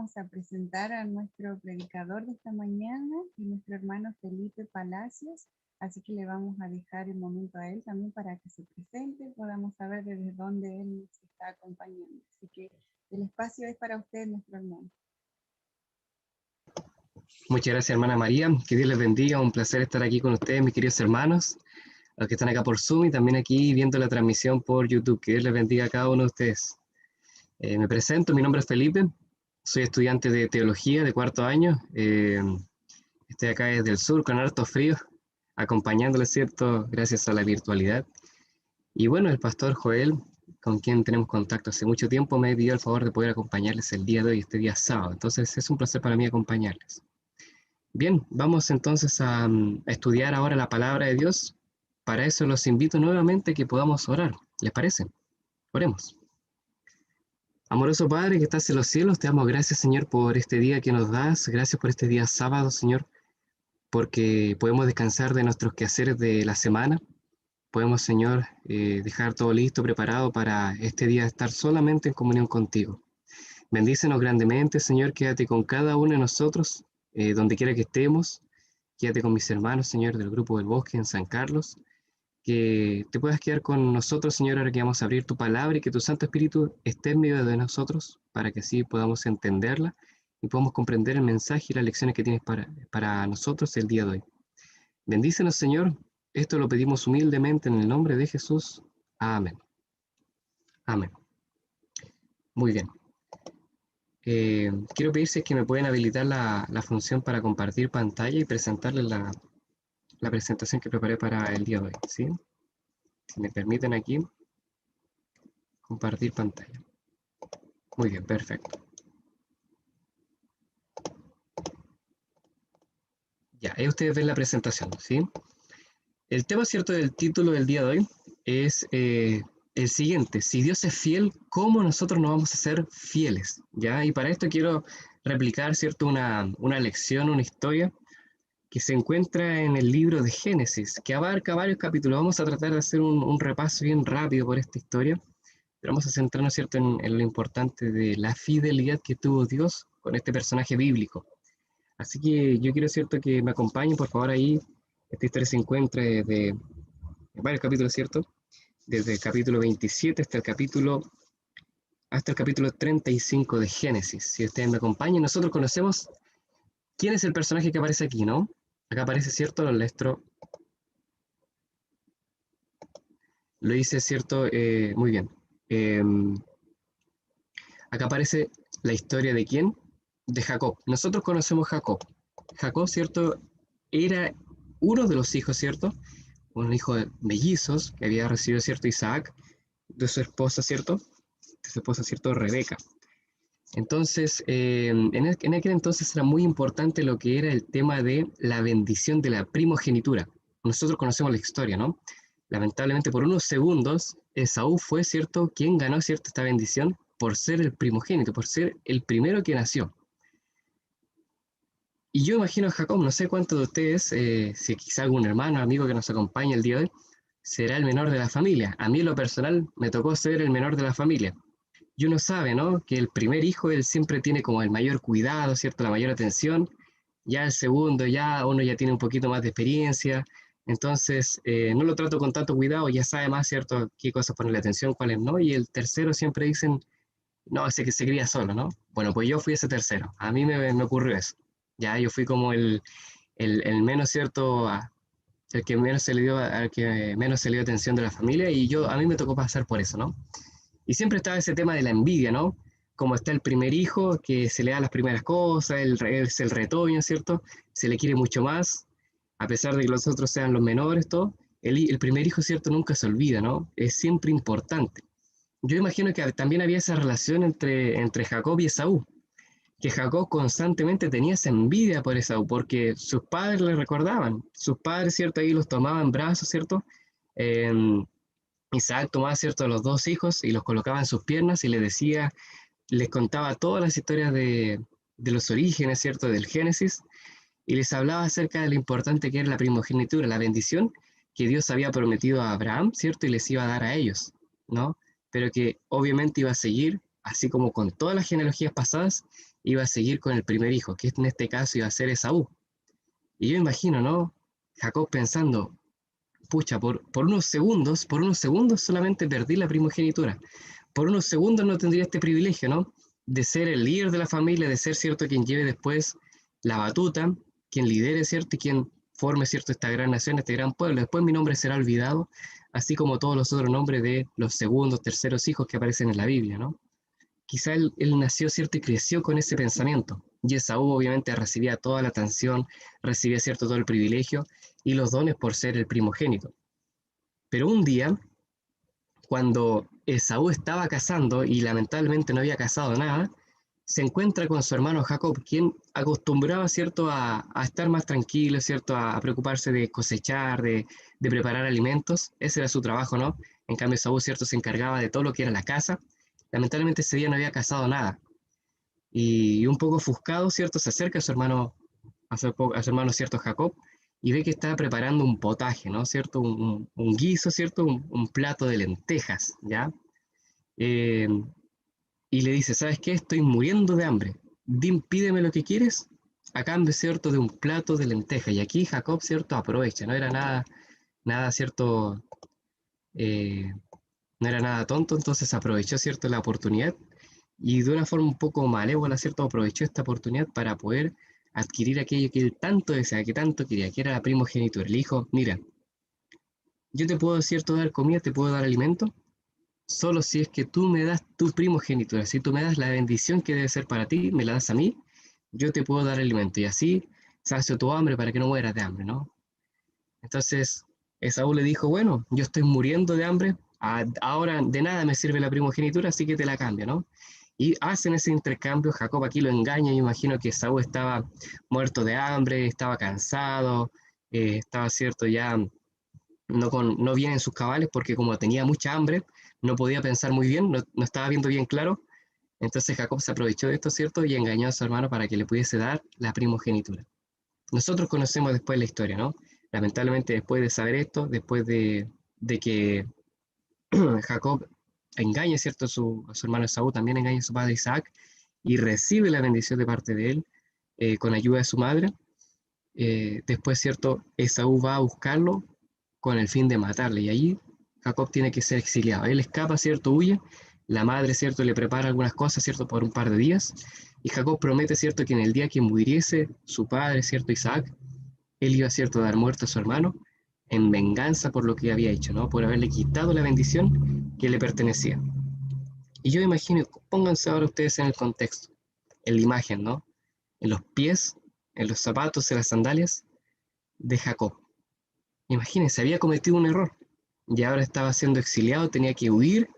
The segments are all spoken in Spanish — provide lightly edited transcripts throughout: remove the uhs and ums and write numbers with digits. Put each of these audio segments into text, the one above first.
vamos a presentar a nuestro predicador de esta mañana, y nuestro hermano Felipe Palacios, así que le vamos a dejar el momento a él también para que se presente, podamos saber desde dónde él nos está acompañando. Así que el espacio es para usted, nuestro hermano. Muchas gracias, hermana María. Que Dios les bendiga. Un placer estar aquí con ustedes, mis queridos hermanos, los que están acá por Zoom y también aquí viendo la transmisión por YouTube. Que Dios les bendiga a cada uno de ustedes. Me presento, mi nombre es Felipe, soy estudiante de teología de cuarto año. Estoy acá desde el sur con harto frío, acompañándoles, ¿cierto? Gracias a la virtualidad. Y bueno, el pastor Joel, con quien tenemos contacto hace mucho tiempo, me pidió el favor de poder acompañarles el día de hoy, este día sábado. Entonces es un placer para mí acompañarles. Bien, vamos entonces a estudiar ahora la palabra de Dios. Para eso los invito nuevamente a que podamos orar. ¿Les parece? Oremos. Amoroso Padre que estás en los cielos, te damos gracias, Señor, por este día que nos das. Gracias por este día sábado, Señor, porque podemos descansar de nuestros quehaceres de la semana. Podemos, Señor, dejar todo listo, preparado para este día estar solamente en comunión contigo. Bendícenos grandemente, Señor, quédate con cada uno de nosotros, donde quiera que estemos. Quédate con mis hermanos, Señor, del Grupo del Bosque en San Carlos. Que te puedas quedar con nosotros, Señor, ahora que vamos a abrir tu palabra y que tu Santo Espíritu esté en medio de nosotros para que así podamos entenderla y podamos comprender el mensaje y las lecciones que tienes para nosotros el día de hoy. Bendícenos, Señor. Esto lo pedimos humildemente en el nombre de Jesús. Amén. Amén. Muy bien. Quiero pedir si es que me pueden habilitar la función para compartir pantalla y presentarles la presentación que preparé para el día de hoy, ¿sí? Si me permiten aquí, compartir pantalla. Muy bien, perfecto. Ya, ahí ustedes ven la presentación, ¿sí? El tema, cierto, del título del día de hoy es el siguiente: si Dios es fiel, ¿cómo nosotros no vamos a ser fieles? ¿Ya? Y para esto quiero replicar, cierto, una lección, una historia que se encuentra en el libro de Génesis, que abarca varios capítulos. Vamos a tratar de hacer un repaso bien rápido por esta historia, pero vamos a centrarnos, cierto, en lo importante de la fidelidad que tuvo Dios con este personaje bíblico. Así que yo quiero, cierto, que me acompañen, por favor, ahí. Esta historia se encuentra de varios capítulos, ¿cierto? Desde el capítulo 27 hasta el capítulo 35 de Génesis. Si ustedes me acompañan, nosotros conocemos quién es el personaje que aparece aquí, ¿no? Acá aparece, ¿cierto? Lo hice, ¿cierto? Muy bien. Acá aparece la historia de ¿quién? De Jacob. Nosotros conocemos Jacob. Jacob, ¿cierto? Era uno de los hijos, ¿cierto? Un hijo de mellizos que había recibido, ¿cierto? Isaac, de su esposa, ¿cierto? De su esposa, ¿cierto? Rebeca. Entonces, en aquel entonces era muy importante lo que era el tema de la bendición de la primogenitura. Nosotros conocemos la historia, ¿no? Lamentablemente, por unos segundos, Esaú fue, ¿cierto?, quien ganó, ¿cierto?, esta bendición por ser el primogénito, por ser el primero que nació. Y yo imagino a Jacob, no sé cuántos de ustedes, si quizá algún hermano, amigo que nos acompaña el día de hoy, será el menor de la familia. A mí en lo personal me tocó ser el menor de la familia. Y uno sabe, ¿no?, que el primer hijo, él siempre tiene como el mayor cuidado, ¿cierto?, la mayor atención. Ya el segundo, ya uno ya tiene un poquito más de experiencia, entonces no lo trato con tanto cuidado, ya sabe más, ¿cierto?, qué cosas ponerle atención, cuáles no. Y el tercero siempre dicen, no, ese que se cría solo, ¿no? Bueno, pues yo fui ese tercero, a mí me ocurrió eso. Ya yo fui como el menos, ¿cierto?, el que menos se le dio, al que menos se le dio atención de la familia, y a mí me tocó pasar por eso, ¿no? Y siempre estaba ese tema de la envidia, ¿no? Como está el primer hijo, que se le da las primeras cosas, es el retoño, ¿cierto? Se le quiere mucho más, a pesar de que los otros sean los menores, todo. El primer hijo, ¿cierto? Nunca se olvida, ¿no? Es siempre importante. Yo imagino que también había esa relación entre Jacob y Esaú, que Jacob constantemente tenía esa envidia por Esaú, porque sus padres le recordaban, sus padres, ¿cierto? Ahí los tomaban en brazos, ¿cierto? Eh, Isaac tomaba, ¿cierto?, a los dos hijos y los colocaba en sus piernas y les contaba todas las historias de los orígenes, ¿cierto?, del Génesis, y les hablaba acerca de lo importante que era la primogenitura, la bendición que Dios había prometido a Abraham, ¿cierto?, y les iba a dar a ellos, ¿no? Pero que obviamente iba a seguir, así como con todas las genealogías pasadas, iba a seguir con el primer hijo, que en este caso iba a ser Esaú. Y yo imagino, ¿no? Jacob pensando, pucha, por unos segundos solamente perdí la primogenitura. Por unos segundos no tendría este privilegio, ¿no? De ser el líder de la familia, de ser, ¿cierto?, quien lleve después la batuta, quien lidere, ¿cierto?, y quien forme, ¿cierto?, esta gran nación, este gran pueblo. Después mi nombre será olvidado, así como todos los otros nombres de los segundos, terceros hijos que aparecen en la Biblia, ¿no? Quizá él nació, ¿cierto?, y creció con ese pensamiento. Y Esaú obviamente recibía toda la atención, recibía, ¿cierto?, todo el privilegio y los dones por ser el primogénito. Pero un día, cuando Esaú estaba cazando y lamentablemente no había cazado nada, se encuentra con su hermano Jacob, quien acostumbraba, ¿cierto?, a estar más tranquilo, ¿cierto?, a preocuparse de cosechar, de preparar alimentos. Ese era su trabajo, ¿no? En cambio, Esaú, ¿cierto?, se encargaba de todo lo que era la casa. Lamentablemente ese día no había cazado nada. Y un poco ofuscado, ¿cierto?, se acerca a su hermano, a su hermano, ¿cierto?, Jacob, y ve que está preparando un potaje, ¿no?, ¿cierto?, un guiso, ¿cierto?, un plato de lentejas, ¿ya? Eh, y le dice, ¿sabes qué? Estoy muriendo de hambre. Pídeme lo que quieres a cambio, ¿cierto?, de un plato de lentejas. Y aquí Jacob, ¿cierto?, aprovecha, no era nada, ¿cierto?, eh, no era nada tonto, entonces aprovechó, ¿cierto?, la oportunidad y de una forma un poco malévola, ¿cierto?, aprovechó esta oportunidad para poder adquirir aquello que él tanto deseaba, que tanto quería, que era la primogenitura. Le dijo, mira, yo te puedo, ¿cierto?, dar comida, te puedo dar alimento, solo si es que tú me das tu primogenitura, si tú me das la bendición que debe ser para ti, me la das a mí, yo te puedo dar alimento y así sacio tu hambre para que no mueras de hambre, ¿no? Entonces Esaú le dijo, bueno, yo estoy muriendo de hambre, ahora de nada me sirve la primogenitura, así que te la cambio, ¿no? Y hacen ese intercambio, Jacob aquí lo engaña, yo imagino que Esaú estaba muerto de hambre, estaba cansado, estaba cierto ya no bien en sus cabales porque como tenía mucha hambre, no podía pensar muy bien, no estaba viendo bien claro. Entonces Jacob se aprovechó de esto, ¿cierto? Y engañó a su hermano para que le pudiese dar la primogenitura. Nosotros conocemos después la historia, ¿no? Lamentablemente después de saber esto, después de que Jacob engaña, ¿cierto?, a su hermano Esaú, también engaña a su padre Isaac y recibe la bendición de parte de él con ayuda de su madre. Después, ¿cierto?, Esaú va a buscarlo con el fin de matarle y allí Jacob tiene que ser exiliado. Él escapa, ¿cierto?, huye. La madre, ¿cierto?, le prepara algunas cosas, ¿cierto?, por un par de días. Y Jacob promete, ¿cierto?, que en el día que muriese su padre, ¿cierto?, Isaac, él iba, ¿cierto?, a dar muerte a su hermano en venganza por lo que había hecho, ¿no?, por haberle quitado la bendición que le pertenecía. Y yo imagino, pónganse ahora ustedes en el contexto, en la imagen, ¿no?, en los pies, en los zapatos, en las sandalias de Jacob. Imagínense, había cometido un error y ahora estaba siendo exiliado, tenía que huir,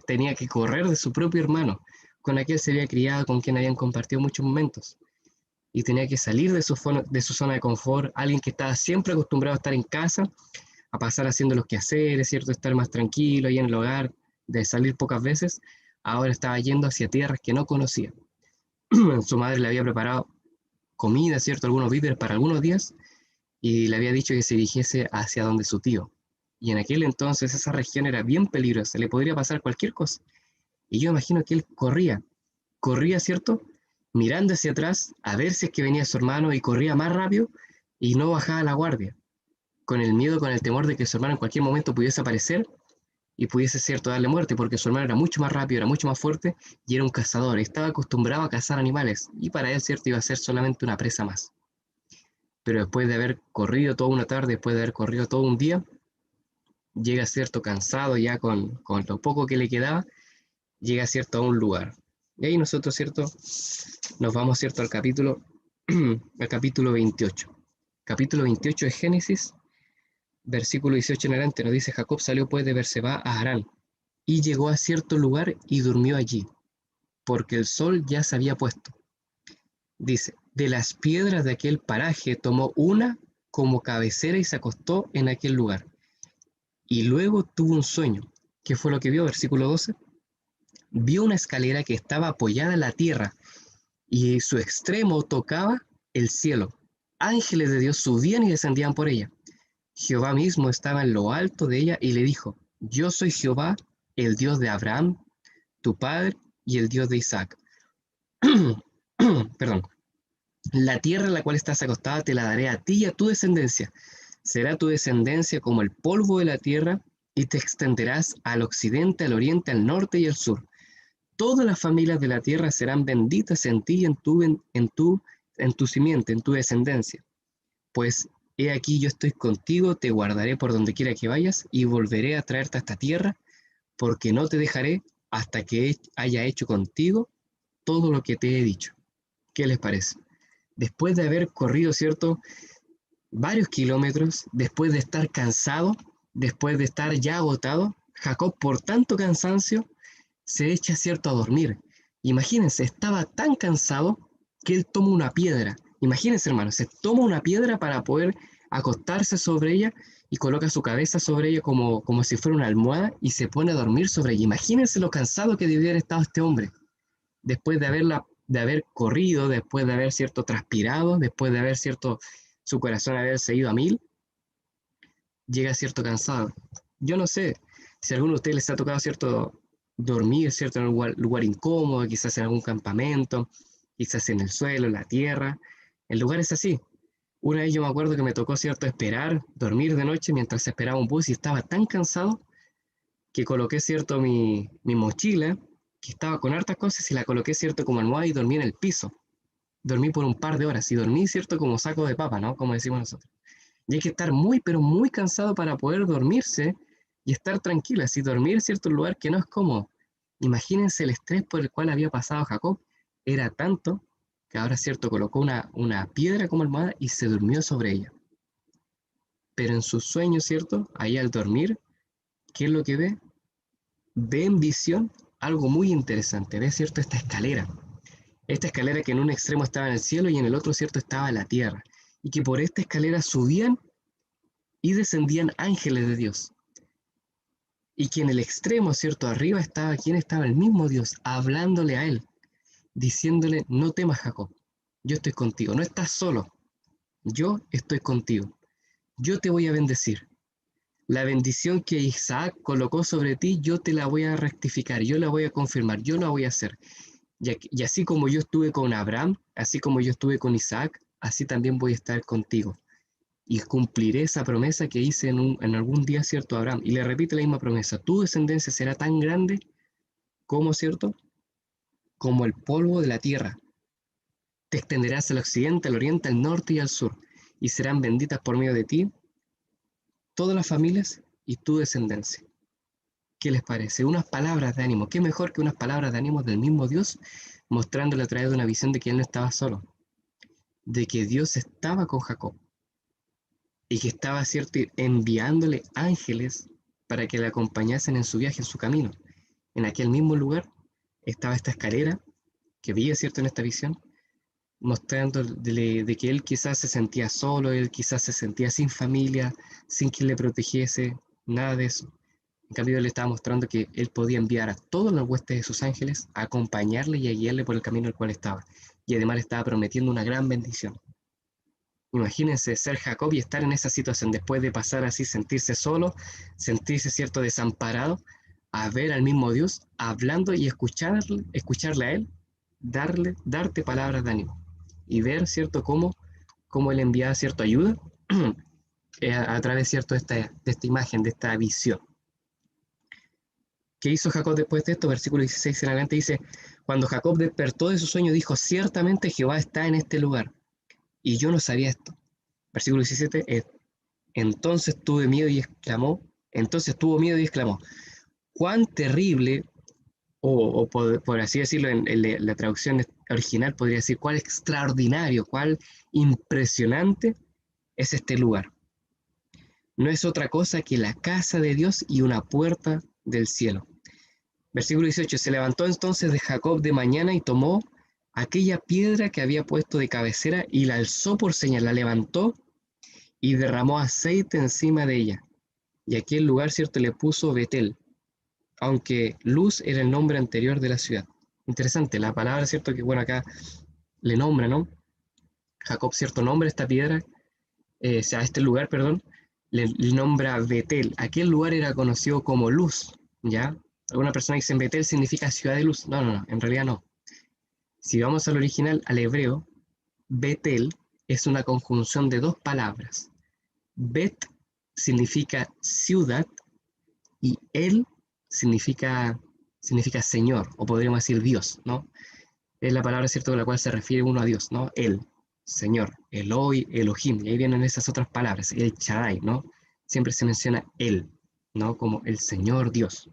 tenía que correr de su propio hermano, con aquel se había criado, con quien habían compartido muchos momentos. Y tenía que salir de su zona de confort, alguien que estaba siempre acostumbrado a estar en casa, a pasar haciendo los quehaceres, ¿cierto? Estar más tranquilo ahí en el hogar, de salir pocas veces, ahora estaba yendo hacia tierras que no conocía. Su madre le había preparado comida, ¿cierto? Algunos víveres para algunos días, y le había dicho que se dirigiese hacia donde su tío. Y en aquel entonces esa región era bien peligrosa, le podría pasar cualquier cosa. Y yo imagino que él corría, ¿cierto? Mirando hacia atrás a ver si es que venía su hermano y corría más rápido y no bajaba la guardia, con el miedo, con el temor de que su hermano en cualquier momento pudiese aparecer y pudiese, ¿cierto?, darle muerte, porque su hermano era mucho más rápido, era mucho más fuerte y era un cazador, estaba acostumbrado a cazar animales y para él, ¿cierto?, iba a ser solamente una presa más. Pero después de haber corrido toda una tarde, después de haber corrido todo un día, llega, ¿cierto?, cansado ya con lo poco que le quedaba, llega, ¿cierto?, a un lugar. Y ahí nosotros, ¿cierto?, nos vamos, ¿cierto?, al capítulo 28. Capítulo 28 de Génesis, versículo 18 en adelante, nos dice, Jacob salió pues de Berseba a Harán, y llegó a cierto lugar y durmió allí, porque el sol ya se había puesto. Dice, de las piedras de aquel paraje tomó una como cabecera y se acostó en aquel lugar. Y luego tuvo un sueño. ¿Qué fue lo que vio? Versículo 12. Vio una escalera que estaba apoyada en la tierra y su extremo tocaba el cielo. Ángeles de Dios subían y descendían por ella. Jehová mismo estaba en lo alto de ella y le dijo, yo soy Jehová, el Dios de Abraham, tu padre, y el Dios de Isaac. perdón, la tierra en la cual estás acostada te la daré a ti y a tu descendencia. Será tu descendencia como el polvo de la tierra y te extenderás al occidente, al oriente, al norte y al sur. Todas las familias de la tierra serán benditas en ti y en tu simiente, en tu descendencia. Pues he aquí yo estoy contigo, te guardaré por donde quiera que vayas y volveré a traerte a esta tierra, porque no te dejaré hasta que haya hecho contigo todo lo que te he dicho. ¿Qué les parece? Después de haber corrido, ¿cierto?, varios kilómetros, después de estar cansado, después de estar ya agotado, Jacob, por tanto cansancio, se echa, ¿cierto?, a dormir. Imagínense, estaba tan cansado que él toma una piedra. Imagínense, hermanos, se toma una piedra para poder acostarse sobre ella y coloca su cabeza sobre ella como si fuera una almohada y se pone a dormir sobre ella. Imagínense lo cansado que debió haber estado este hombre después de haber corrido, después de haber, cierto, transpirado, después de haber, cierto, su corazón haberse ido a mil, llega, cierto, cansado. Yo no sé si a alguno de ustedes les ha tocado, cierto, dormir, cierto, en un lugar incómodo, quizás en algún campamento, quizás en el suelo, en la tierra, en lugares así. Una vez yo me acuerdo que me tocó, cierto, esperar, dormir de noche mientras esperaba un bus y estaba tan cansado que coloqué, cierto, mi mochila, que estaba con hartas cosas, y la coloqué, cierto, como almohada y dormí en el piso. Dormí por un par de horas y dormí, cierto, como saco de papa, ¿no? Como decimos nosotros. Y hay que estar muy, pero muy cansado para poder dormirse y estar tranquilo. Así dormir en cierto lugar que no es cómodo. Imagínense el estrés por el cual había pasado Jacob. Era tanto que ahora, cierto, colocó una piedra como almohada y se durmió sobre ella. Pero en sus sueños, cierto, ahí al dormir, ¿qué es lo que ve? Ve en visión algo muy interesante. Ve, cierto, esta escalera. Esta escalera que en un extremo estaba en el cielo y en el otro, cierto, estaba la tierra. Y que por esta escalera subían y descendían ángeles de Dios. Y que en el extremo, cierto, arriba estaba quien estaba el mismo Dios, hablándole a él, diciéndole, no temas, Jacob, yo estoy contigo, no estás solo, yo estoy contigo, yo te voy a bendecir. La bendición que Isaac colocó sobre ti, yo te la voy a rectificar, yo la voy a confirmar, yo la voy a hacer. Y así como yo estuve con Abraham, así como yo estuve con Isaac, así también voy a estar contigo. Y cumpliré esa promesa que hice en algún día, ¿cierto?, a Abraham. Y le repite la misma promesa, tu descendencia será tan grande como, ¿cierto?, como el polvo de la tierra. Te extenderás al occidente, al oriente, al norte y al sur, y serán benditas por medio de ti todas las familias y tu descendencia. ¿Qué les parece? Unas palabras de ánimo. ¿Qué mejor que unas palabras de ánimo del mismo Dios, mostrándole a través de una visión de que él no estaba solo, de que Dios estaba con Jacob y que estaba, cierto, enviándole ángeles para que le acompañasen en su viaje, en su camino? En aquel mismo lugar estaba esta escalera que veía, cierto, en esta visión, mostrándole de que él quizás se sentía solo, él quizás se sentía sin familia, sin quien le protegiese, nada de eso. En cambio, él le estaba mostrando que él podía enviar a todos los huestes de sus ángeles a acompañarle y a guiarle por el camino al cual estaba. Y además le estaba prometiendo una gran bendición. Imagínense ser Jacob y estar en esa situación después de pasar así, sentirse solo, sentirse, cierto, desamparado, a ver al mismo Dios hablando y escucharle a él, darte palabras de ánimo y ver, cierto, cómo él enviaba, cierto, ayuda a través, cierto, de esta imagen, de esta visión. ¿Qué hizo Jacob después de esto? Versículo 16 en adelante dice, cuando Jacob despertó de su sueño, dijo, ciertamente Jehová está en este lugar, y yo no sabía esto. Versículo 17, entonces tuvo miedo y exclamó, cuán terrible, o por así decirlo, en la traducción original podría decir, cuán extraordinario, cuán impresionante es este lugar. No es otra cosa que la casa de Dios y una puerta del cielo. Versículo 18, se levantó entonces de Jacob de mañana y tomó aquella piedra que había puesto de cabecera y la alzó por señal, la levantó y derramó aceite encima de ella. Y aquel lugar, cierto, le puso Betel, aunque Luz era el nombre anterior de la ciudad. Interesante, la palabra, cierto, que bueno, acá le nombra, ¿no? Jacob, cierto, nombra esta piedra, o sea, este lugar, perdón, le nombra Betel. Aquel lugar era conocido como Luz, ¿ya? Alguna persona dice Betel significa ciudad de luz. No, en realidad no. Si vamos al original, al hebreo, Betel es una conjunción de dos palabras. Bet significa ciudad y El significa Señor, o podríamos decir Dios, ¿no? Es la palabra, ¿cierto?, con la cual se refiere uno a Dios, ¿no? El, Señor, Eloi, Elohim, y ahí vienen esas otras palabras, el Shaddai, ¿no? Siempre se menciona Él, ¿no? Como el Señor Dios.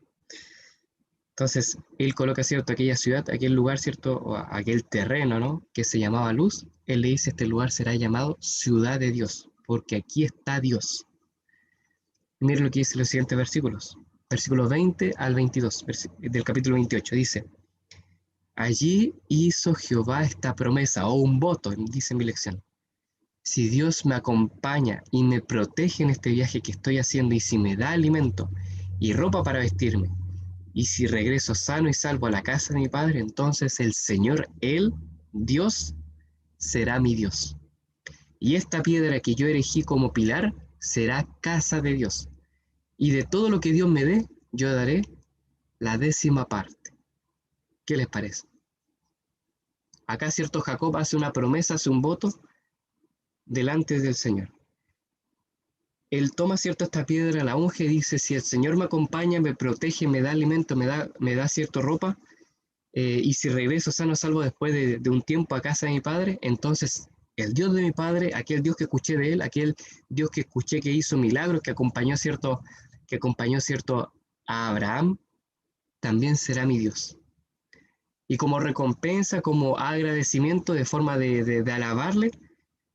Entonces, él coloca, ¿cierto?, aquella ciudad, aquel lugar, ¿cierto?, o aquel terreno, ¿no?, que se llamaba Luz. Él le dice, este lugar será llamado Ciudad de Dios, porque aquí está Dios. Mire lo que dice los siguientes versículos. Versículos 20 al 22, del capítulo 28, dice, allí hizo Jehová esta promesa, o un voto, dice en mi lección. Si Dios me acompaña y me protege en este viaje que estoy haciendo, y si me da alimento y ropa para vestirme, y si regreso sano y salvo a la casa de mi padre, entonces el Señor, Él, Dios, será mi Dios. Y esta piedra que yo erigí como pilar será casa de Dios. Y de todo lo que Dios me dé, yo daré la 10ª parte. ¿Qué les parece? Acá, cierto, Jacob hace una promesa, hace un voto delante del Señor. Él toma, cierto, esta piedra, la unge y dice, si el Señor me acompaña, me protege, me da alimento, me da cierto ropa, y si regreso sano salvo después de un tiempo a casa de mi padre, entonces el Dios de mi padre, aquel Dios que escuché de él, aquel Dios que escuché que hizo milagros, que acompañó cierto a Abraham, también será mi Dios. Y como recompensa, como agradecimiento, de forma de alabarle,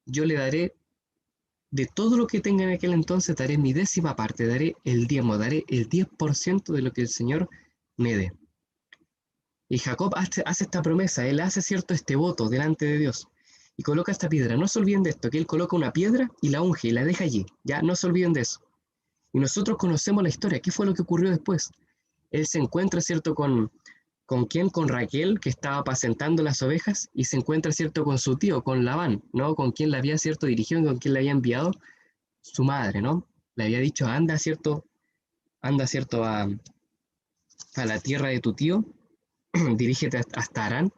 yo le daré de todo lo que tenga en aquel entonces, daré mi 10ª parte, daré el diezmo, daré el 10% de lo que el Señor me dé. Y Jacob hace esta promesa, él hace, cierto, este voto delante de Dios y coloca esta piedra. No se olviden de esto, que él coloca una piedra y la unge y la deja allí. Ya, no se olviden de eso. Y nosotros conocemos la historia. ¿Qué fue lo que ocurrió después? Él se encuentra, cierto, ¿con quién? Con Raquel, que estaba apacentando las ovejas, y se encuentra, cierto, con su tío, con Labán, ¿no? Con quien le había, cierto, dirigido, con quien le había enviado su madre, ¿no? Le había dicho, anda, cierto, a la tierra de tu tío, dirígete hasta Harán,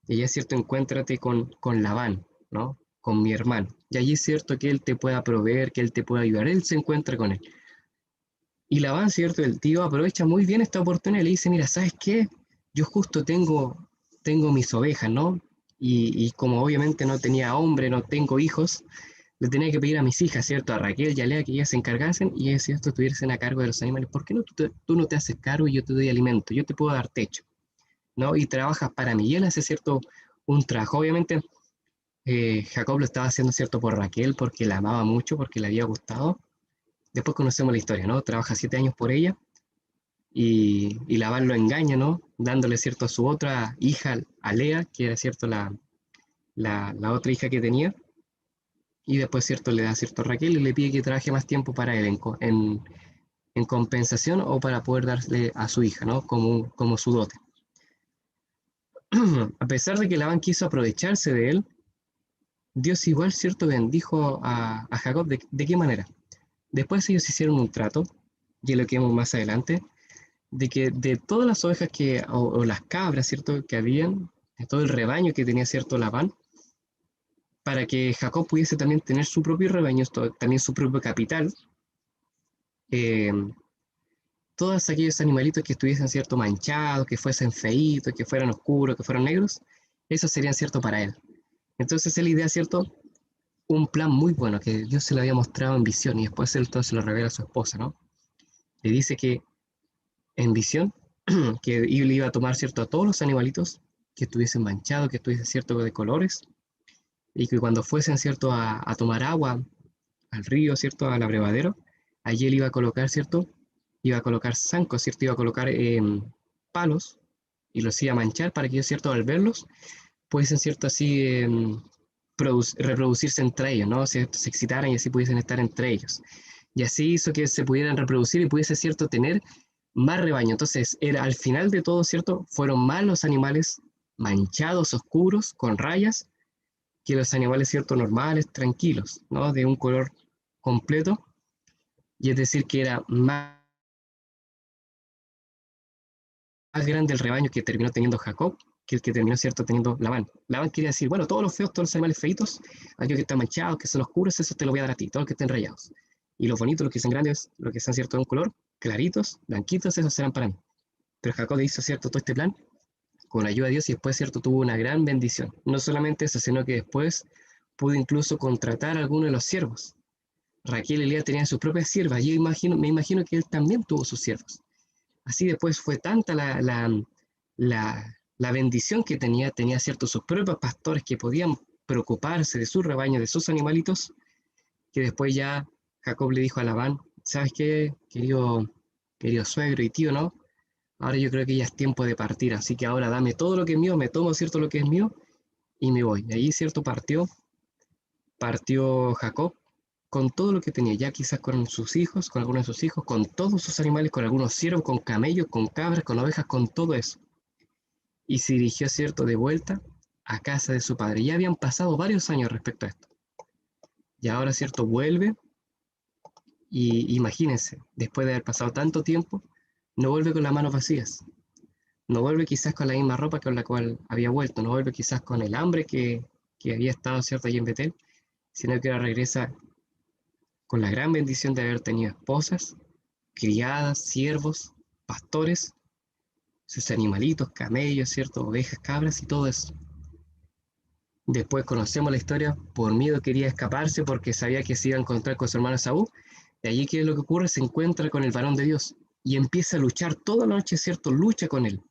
y allá es cierto, encuéntrate con Labán, ¿no? Con mi hermano. Y allí es cierto que él te pueda proveer, que él te pueda ayudar. Él se encuentra con él. Y Labán, cierto, el tío aprovecha muy bien esta oportunidad y le dice, mira, ¿sabes qué? Yo justo tengo mis ovejas, ¿no? Y como obviamente no tenía hombre, no tengo hijos, le tenía que pedir a mis hijas, ¿cierto? A Raquel y a Lea que ellas se encargasen y ellas, ¿cierto?, estuviesen a cargo de los animales. ¿Por qué no tú no te haces cargo y yo te doy alimento? Yo te puedo dar techo, ¿no? Y trabajas para mí. Y él hace, cierto, un trabajo. Obviamente, Jacob lo estaba haciendo, cierto, por Raquel, porque la amaba mucho, porque le había gustado. Después conocemos la historia, ¿no? Trabaja 7 años por ella y Labán lo engaña, ¿no? Dándole, cierto, a su otra hija, a Lea, que era, cierto, la otra hija que tenía. Y después, cierto, le da, cierto, a Raquel y le pide que trabaje más tiempo para él en compensación o para poder darle a su hija, ¿no? Como su dote. A pesar de que Labán quiso aprovecharse de él, Dios igual, cierto, bendijo a Jacob. ¿De qué manera? Después ellos hicieron un trato, y es lo que vemos más adelante, de que de todas las ovejas o las cabras, cierto, que habían, de todo el rebaño que tenía, cierto, Labán, para que Jacob pudiese también tener su propio rebaño, también su propio capital, eh, todos aquellos animalitos que estuviesen, cierto, manchados, que fuesen feitos, que fueran oscuros, que fueran negros, esos serían, cierto, para él. Entonces él idea, cierto, un plan muy bueno que Dios se lo había mostrado en visión y después él todo se lo revela a su esposa, ¿no? Le dice que en visión, que él iba a tomar, cierto, a todos los animalitos que estuviesen manchados, que estuviesen, cierto, de colores, y que cuando fuesen, cierto, a tomar agua al río, cierto, al abrevadero, allí él iba a colocar, cierto, iba a colocar zancos, cierto, iba a colocar palos, y los iba a manchar para que ellos, cierto, al verlos, pudiesen, cierto, así reproducirse entre ellos, ¿no? Se excitaran y así pudiesen estar entre ellos. Y así hizo que se pudieran reproducir y pudiese, cierto, tener más rebaño. Entonces, al final de todo, ¿cierto? Fueron más los animales manchados, oscuros, con rayas, que los animales, ¿cierto? Normales, tranquilos, ¿no? De un color completo. Y es decir, que era más grande el rebaño que terminó teniendo Jacob que el que terminó, ¿cierto?, teniendo Labán. Labán quería decir, bueno, todos los feos, todos los animales feitos, aquellos que están manchados, que son oscuros, eso te lo voy a dar a ti, todos los que estén rayados. Y los bonitos, los que sean grandes, los que sean, ¿cierto?, de un color, claritos, blanquitos, esos serán para mí. Pero Jacob hizo, ¿cierto?, todo este plan con la ayuda de Dios y después, ¿cierto?, tuvo una gran bendición. No solamente eso, sino que después pudo incluso contratar a alguno de los siervos. Raquel y Lea tenían sus propias siervas. Yo me imagino que él también tuvo sus siervos. Así después fue tanta la bendición que tenía cierto sus propios pastores que podían preocuparse de su rebaño, de sus animalitos, que después ya Jacob le dijo a Labán, ¿sabes qué, querido suegro y tío, no? Ahora yo creo que ya es tiempo de partir, así que ahora dame todo lo que es mío, me tomo, ¿cierto?, lo que es mío y me voy. Y ahí, ¿cierto?, partió Jacob con todo lo que tenía, ya quizás con sus hijos, con algunos de sus hijos, con todos sus animales, con algunos siervos, con camellos, con cabras, con ovejas, con todo eso. Y se dirigió, ¿cierto?, de vuelta a casa de su padre. Ya habían pasado varios años respecto a esto. Y ahora, ¿cierto?, vuelve y imagínense, después de haber pasado tanto tiempo, no vuelve con las manos vacías. No vuelve quizás con la misma ropa con la cual había vuelto, no vuelve quizás con el hambre que había estado, ¿cierto?, allí en Betel, sino que ahora regresa con la gran bendición de haber tenido esposas, criadas, siervos, pastores, sus animalitos, camellos, ¿cierto?, ovejas, cabras y todo eso. Después conocemos la historia, por miedo quería escaparse porque sabía que se iba a encontrar con su hermano Esaú. De allí, ¿qué es lo que ocurre? Se encuentra con el varón de Dios y empieza a luchar toda la noche, ¿cierto? Lucha con él,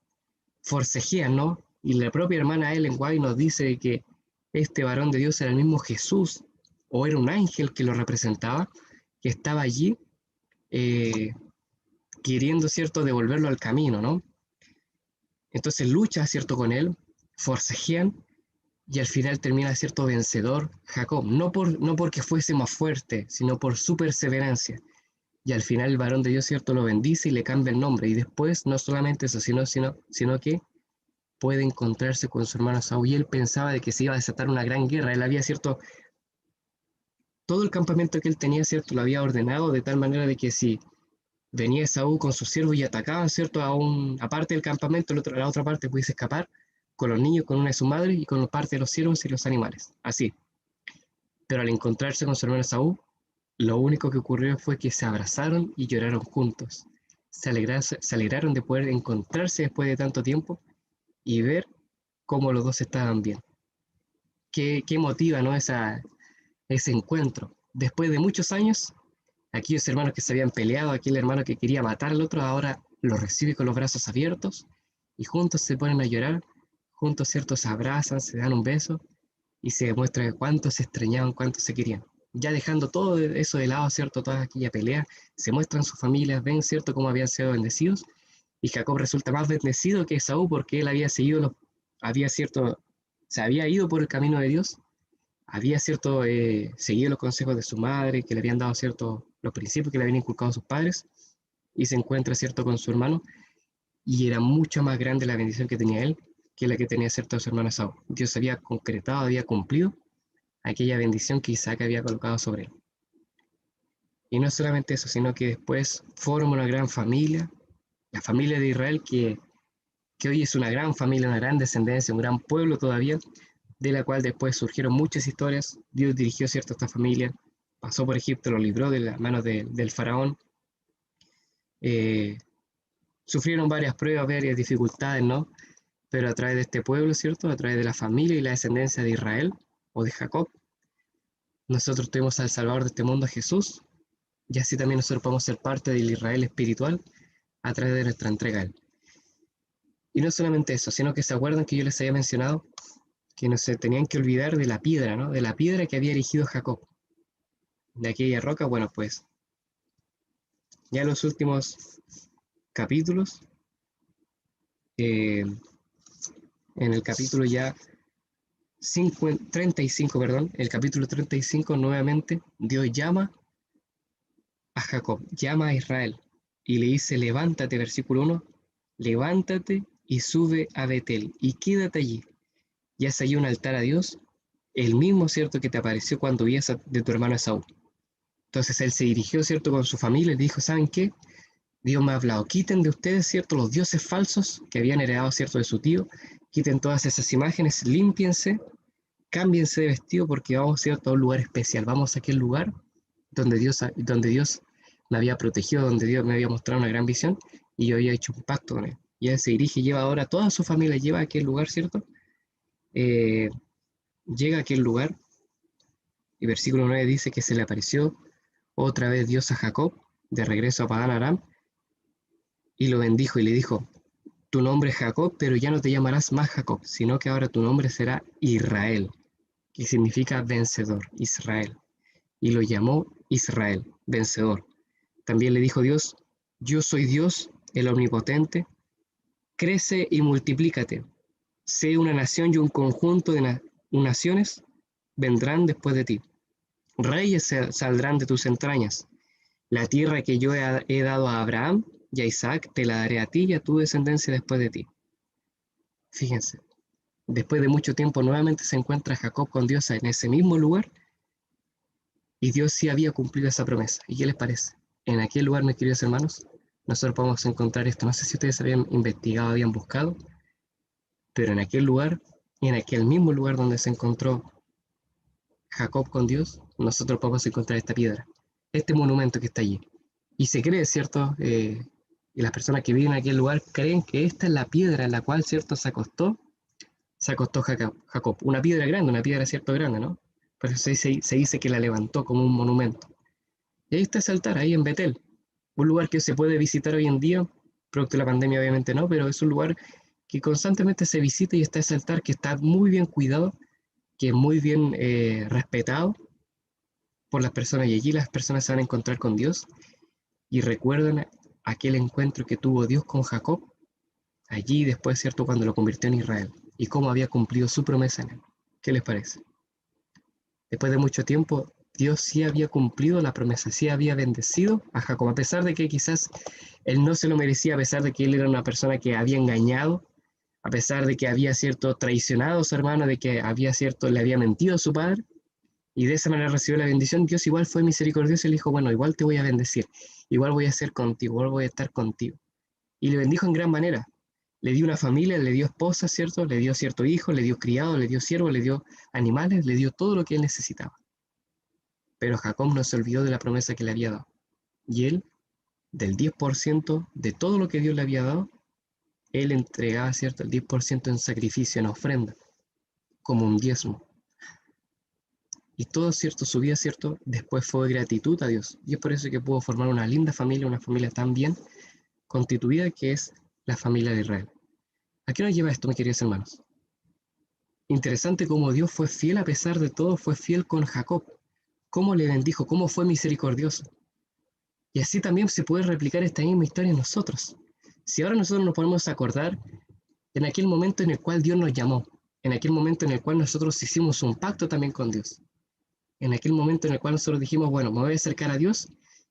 forcejea, ¿no? Y la propia hermana Ellen White nos dice que este varón de Dios era el mismo Jesús, o era un ángel que lo representaba, que estaba allí eh, queriendo, ¿cierto?, devolverlo al camino, ¿no? Entonces lucha, ¿cierto?, con él, forcejean, y al final termina, ¿cierto?, vencedor Jacob, no porque fuese más fuerte, sino por su perseverancia. Y al final el varón de Dios, ¿cierto?, lo bendice y le cambia el nombre. Y después, no solamente eso, sino que puede encontrarse con su hermano Saúl. Y él pensaba de que se iba a desatar una gran guerra. Él había, ¿cierto?, todo el campamento que él tenía, ¿cierto?, lo había ordenado de tal manera de que si venía Esaú con sus siervos y atacaban, ¿cierto?, aparte del campamento, la otra parte pudiese escapar con los niños, con una de sus madres y con parte de los siervos y los animales. Así. Pero al encontrarse con su hermano Esaú, lo único que ocurrió fue que se abrazaron y lloraron juntos. Se alegraron de poder encontrarse después de tanto tiempo y ver cómo los dos estaban bien. ¿Qué motiva, ¿no?, ese encuentro? Después de muchos años, aquellos hermanos que se habían peleado, aquel hermano que quería matar al otro, ahora lo recibe con los brazos abiertos y juntos se ponen a llorar, juntos, ¿cierto?, se abrazan, se dan un beso y se demuestra cuánto se extrañaban, cuánto se querían. Ya dejando todo eso de lado, ¿cierto?, toda aquella pelea, se muestran sus familias, ven, ¿cierto?, cómo habían sido bendecidos, y Jacob resulta más bendecido que Esaú porque él se había ido por el camino de Dios, había, ¿cierto?, seguido los consejos de su madre, que le habían dado, ¿cierto?, los principios que le habían inculcado sus padres, y se encuentra, ¿cierto?, con su hermano, y era mucho más grande la bendición que tenía él que la que tenía, ¿cierto?, su hermano Esaú. Dios había concretado, había cumplido aquella bendición que Isaac había colocado sobre él. Y no solamente eso, sino que después forma una gran familia, la familia de Israel, que hoy es una gran familia, una gran descendencia, un gran pueblo todavía, de la cual después surgieron muchas historias. Dios dirigió, ¿cierto?, a esta familia, pasó por Egipto, lo libró de las manos del faraón. Sufrieron varias pruebas, varias dificultades, ¿no? Pero a través de este pueblo, ¿cierto?, a través de la familia y la descendencia de Israel, o de Jacob, nosotros tuvimos al Salvador de este mundo, a Jesús, y así también nosotros podemos ser parte del Israel espiritual a través de nuestra entrega a Él. Y no solamente eso, sino que se acuerdan que yo les había mencionado que no se tenían que olvidar de la piedra, ¿no?, de la piedra que había erigido Jacob, de aquella roca. Bueno, pues ya en los últimos capítulos, en el capítulo ya 35, perdón, el capítulo 35 nuevamente, Dios llama a Jacob, llama a Israel y le dice, levántate, versículo 1, levántate y sube a Betel y quédate allí. Y haz allí un altar a Dios, el mismo, ¿cierto?, que te apareció cuando huías de tu hermano Esaú. Entonces él se dirigió, ¿cierto?, con su familia y dijo, ¿saben qué? Dios me ha hablado, quiten de ustedes, ¿cierto?, los dioses falsos que habían heredado, ¿cierto?, de su tío, quiten todas esas imágenes, límpiense, cámbiense de vestido porque vamos, ¿cierto?, a un lugar especial. Vamos a aquel lugar donde Dios me había protegido, donde Dios me había mostrado una gran visión y yo había hecho un pacto con él. Y él se dirige y lleva ahora a toda su familia, lleva a aquel lugar, ¿cierto? Eh, Llega a aquel lugar y versículo 9 dice que se le apareció otra vez Dios a Jacob, de regreso a Padán Aram, y lo bendijo y le dijo, tu nombre es Jacob, pero ya no te llamarás más Jacob, sino que ahora tu nombre será Israel, que significa vencedor, Israel. Y lo llamó Israel, vencedor. También le dijo Dios, yo soy Dios, el omnipotente, crece y multiplícate, sé una nación y un conjunto de naciones vendrán después de ti. Reyes saldrán de tus entrañas. La tierra que yo he dado a Abraham y a Isaac te la daré a ti y a tu descendencia después de ti. Fíjense, después de mucho tiempo nuevamente se encuentra Jacob con Dios en ese mismo lugar y Dios sí había cumplido esa promesa. ¿Y qué les parece? En aquel lugar, mis queridos hermanos, nosotros podemos encontrar esto. No sé si ustedes habían investigado, habían buscado, pero en aquel lugar, en aquel mismo lugar donde se encontró Jacob con Dios, nosotros podemos encontrar esta piedra, este monumento que está allí. Y se cree, ¿cierto? Y las personas que viven en aquel lugar creen que esta es la piedra en la cual, ¿cierto? Se acostó Jacob. Una piedra grande, una piedra, ¿cierto? Grande, ¿no? Por eso se dice que la levantó como un monumento. Y ahí está ese altar, ahí en Betel. Un lugar que se puede visitar hoy en día, producto de la pandemia obviamente no, pero es un lugar que constantemente se visita y está ese altar que está muy bien cuidado, que es muy bien respetado por las personas y allí las personas se van a encontrar con Dios y recuerdan aquel encuentro que tuvo Dios con Jacob, allí después, ¿cierto?, cuando lo convirtió en Israel y cómo había cumplido su promesa en él. ¿Qué les parece? Después de mucho tiempo, Dios sí había cumplido la promesa, sí había bendecido a Jacob, a pesar de que quizás él no se lo merecía, a pesar de que él era una persona que había engañado, a pesar de que había cierto traicionado a su hermano, de que había cierto le había mentido a su padre, y de esa manera recibió la bendición. Dios igual fue misericordioso y le dijo, bueno, igual te voy a bendecir, igual voy a ser contigo, igual voy a estar contigo. Y le bendijo en gran manera. Le dio una familia, le dio esposa, ¿cierto? Le dio cierto hijo, le dio criado, le dio siervo, le dio animales, le dio todo lo que él necesitaba. Pero Jacob no se olvidó de la promesa que le había dado. Y él, del 10% de todo lo que Dios le había dado, él entregaba, ¿cierto?, el 10% en sacrificio, en ofrenda, como un diezmo. Y todo, ¿cierto?, su vida, ¿cierto?, después fue gratitud a Dios. Y es por eso que pudo formar una linda familia, una familia tan bien constituida que es la familia de Israel. ¿A qué nos lleva esto, mis queridos hermanos? Interesante cómo Dios fue fiel a pesar de todo, fue fiel con Jacob. Cómo le bendijo, cómo fue misericordioso. Y así también se puede replicar esta misma historia en nosotros. Si ahora nosotros nos podemos acordar en aquel momento en el cual Dios nos llamó, en aquel momento en el cual nosotros hicimos un pacto también con Dios, en aquel momento en el cual nosotros dijimos, bueno, me voy a acercar a Dios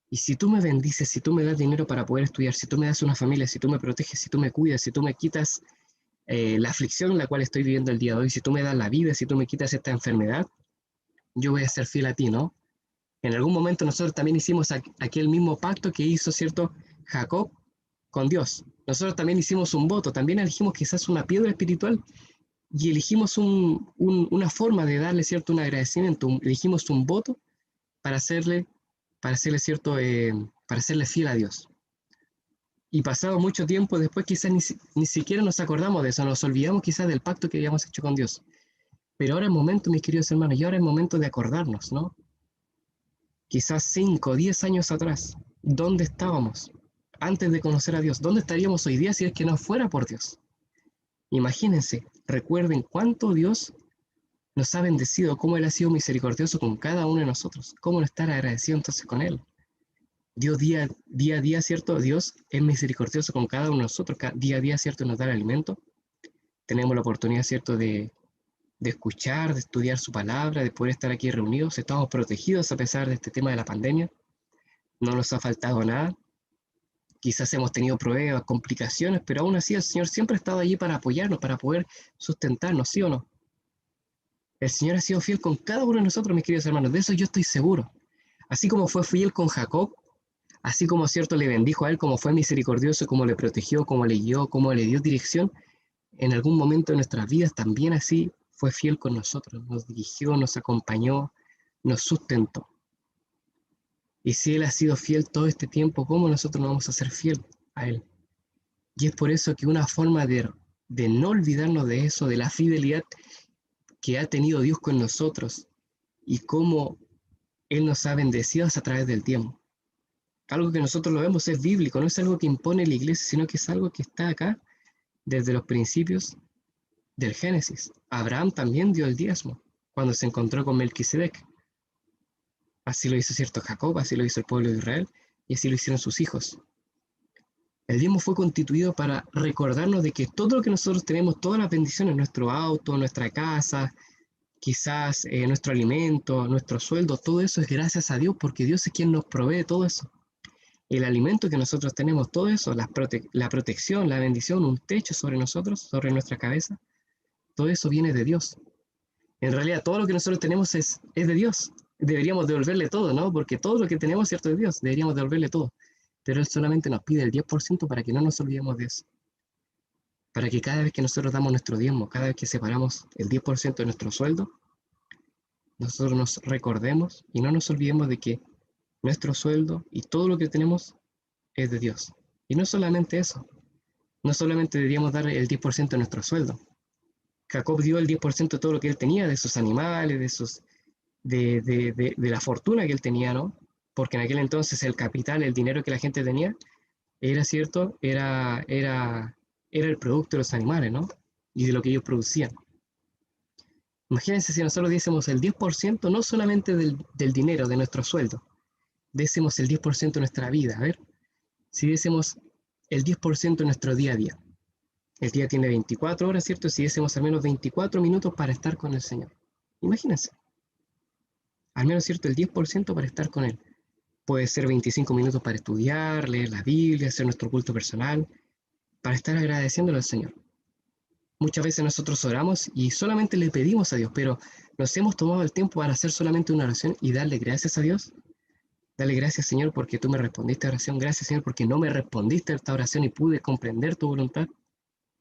y si tú me bendices, si tú me das dinero para poder estudiar, si tú me das una familia, si tú me proteges, si tú me cuidas, si tú me quitas la aflicción en la cual estoy viviendo el día de hoy, si tú me das la vida, si tú me quitas esta enfermedad, yo voy a ser fiel a ti, ¿no? En algún momento nosotros también hicimos aquel mismo pacto que hizo, ¿cierto?, Jacob con Dios. Nosotros también hicimos un voto, también elegimos quizás una piedra espiritual y elegimos una forma de darle, ¿cierto?, un agradecimiento, elegimos un voto para hacerle, ¿cierto?, para serle fiel a Dios. Y pasado mucho tiempo después quizás ni siquiera nos acordamos de eso, nos olvidamos quizás del pacto que habíamos hecho con Dios. Pero ahora es momento, mis queridos hermanos, y ahora es momento de acordarnos, ¿no? Quizás 5 o 10 años atrás, ¿dónde estábamos antes de conocer a Dios? ¿Dónde estaríamos hoy día si es que no fuera por Dios? Imagínense, recuerden cuánto Dios nos ha bendecido, cómo Él ha sido misericordioso con cada uno de nosotros, cómo no estar agradecido entonces con Él. Dios día a día, ¿cierto? Dios es misericordioso con cada uno de nosotros, día a día, ¿cierto? Nos da el alimento. Tenemos la oportunidad, ¿cierto?, de escuchar, de estudiar su palabra, de poder estar aquí reunidos. Estamos protegidos a pesar de este tema de la pandemia. No nos ha faltado nada. Quizás hemos tenido pruebas, complicaciones, pero aún así el Señor siempre ha estado allí para apoyarnos, para poder sustentarnos, ¿sí o no? El Señor ha sido fiel con cada uno de nosotros, mis queridos hermanos. De eso yo estoy seguro. Así como fue fiel con Jacob, así como, cierto, le bendijo a él, como fue misericordioso, como le protegió, como le guió, como le dio dirección, en algún momento de nuestras vidas también así fue fiel con nosotros, nos dirigió, nos acompañó, nos sustentó. Y si Él ha sido fiel todo este tiempo, ¿cómo nosotros no vamos a ser fiel a Él? Y es por eso que una forma de no olvidarnos de eso, de la fidelidad que ha tenido Dios con nosotros y cómo Él nos ha bendecido a través del tiempo. Algo que nosotros lo vemos es bíblico, no es algo que impone la iglesia, sino que es algo que está acá desde los principios del Génesis. Abraham también dio el diezmo cuando se encontró con Melquisedec. Así lo hizo cierto Jacob, así lo hizo el pueblo de Israel y así lo hicieron sus hijos. El diezmo fue constituido para recordarnos de que todo lo que nosotros tenemos, todas las bendiciones, nuestro auto, nuestra casa, quizás nuestro alimento, nuestro sueldo, todo eso es gracias a Dios porque Dios es quien nos provee todo eso. El alimento que nosotros tenemos, todo eso, la protección, la bendición, un techo sobre nosotros, sobre nuestra cabeza, todo eso viene de Dios. En realidad, todo lo que nosotros tenemos es de Dios. Deberíamos devolverle todo, ¿no? Porque todo lo que tenemos, cierto, es de Dios. Deberíamos devolverle todo. Pero Él solamente nos pide el 10% para que no nos olvidemos de eso. Para que cada vez que nosotros damos nuestro diezmo, cada vez que separamos el 10% de nuestro sueldo, nosotros nos recordemos y no nos olvidemos de que nuestro sueldo y todo lo que tenemos es de Dios. Y no solamente eso, no solamente deberíamos dar el 10% de nuestro sueldo. Jacob dio el 10% de todo lo que él tenía, de sus animales, de la fortuna que él tenía, ¿no? Porque en aquel entonces el capital, el dinero que la gente tenía, era cierto, era el producto de los animales, ¿no? Y de lo que ellos producían. Imagínense si nosotros diésemos el 10%, no solamente del dinero, de nuestro sueldo, diésemos el 10% de nuestra vida. A ver, si diésemos el 10% de nuestro día a día. El día tiene 24 horas, ¿cierto? Si diésemos al menos 24 minutos para estar con el Señor. Imagínense. Al menos, ¿cierto? El 10% para estar con Él. Puede ser 25 minutos para estudiar, leer la Biblia, hacer nuestro culto personal, para estar agradeciéndole al Señor. Muchas veces nosotros oramos y solamente le pedimos a Dios, pero nos hemos tomado el tiempo para hacer solamente una oración y darle gracias a Dios. Dale gracias, Señor, porque tú me respondiste a oración. Gracias, Señor, porque no me respondiste a esta oración y pude comprender tu voluntad.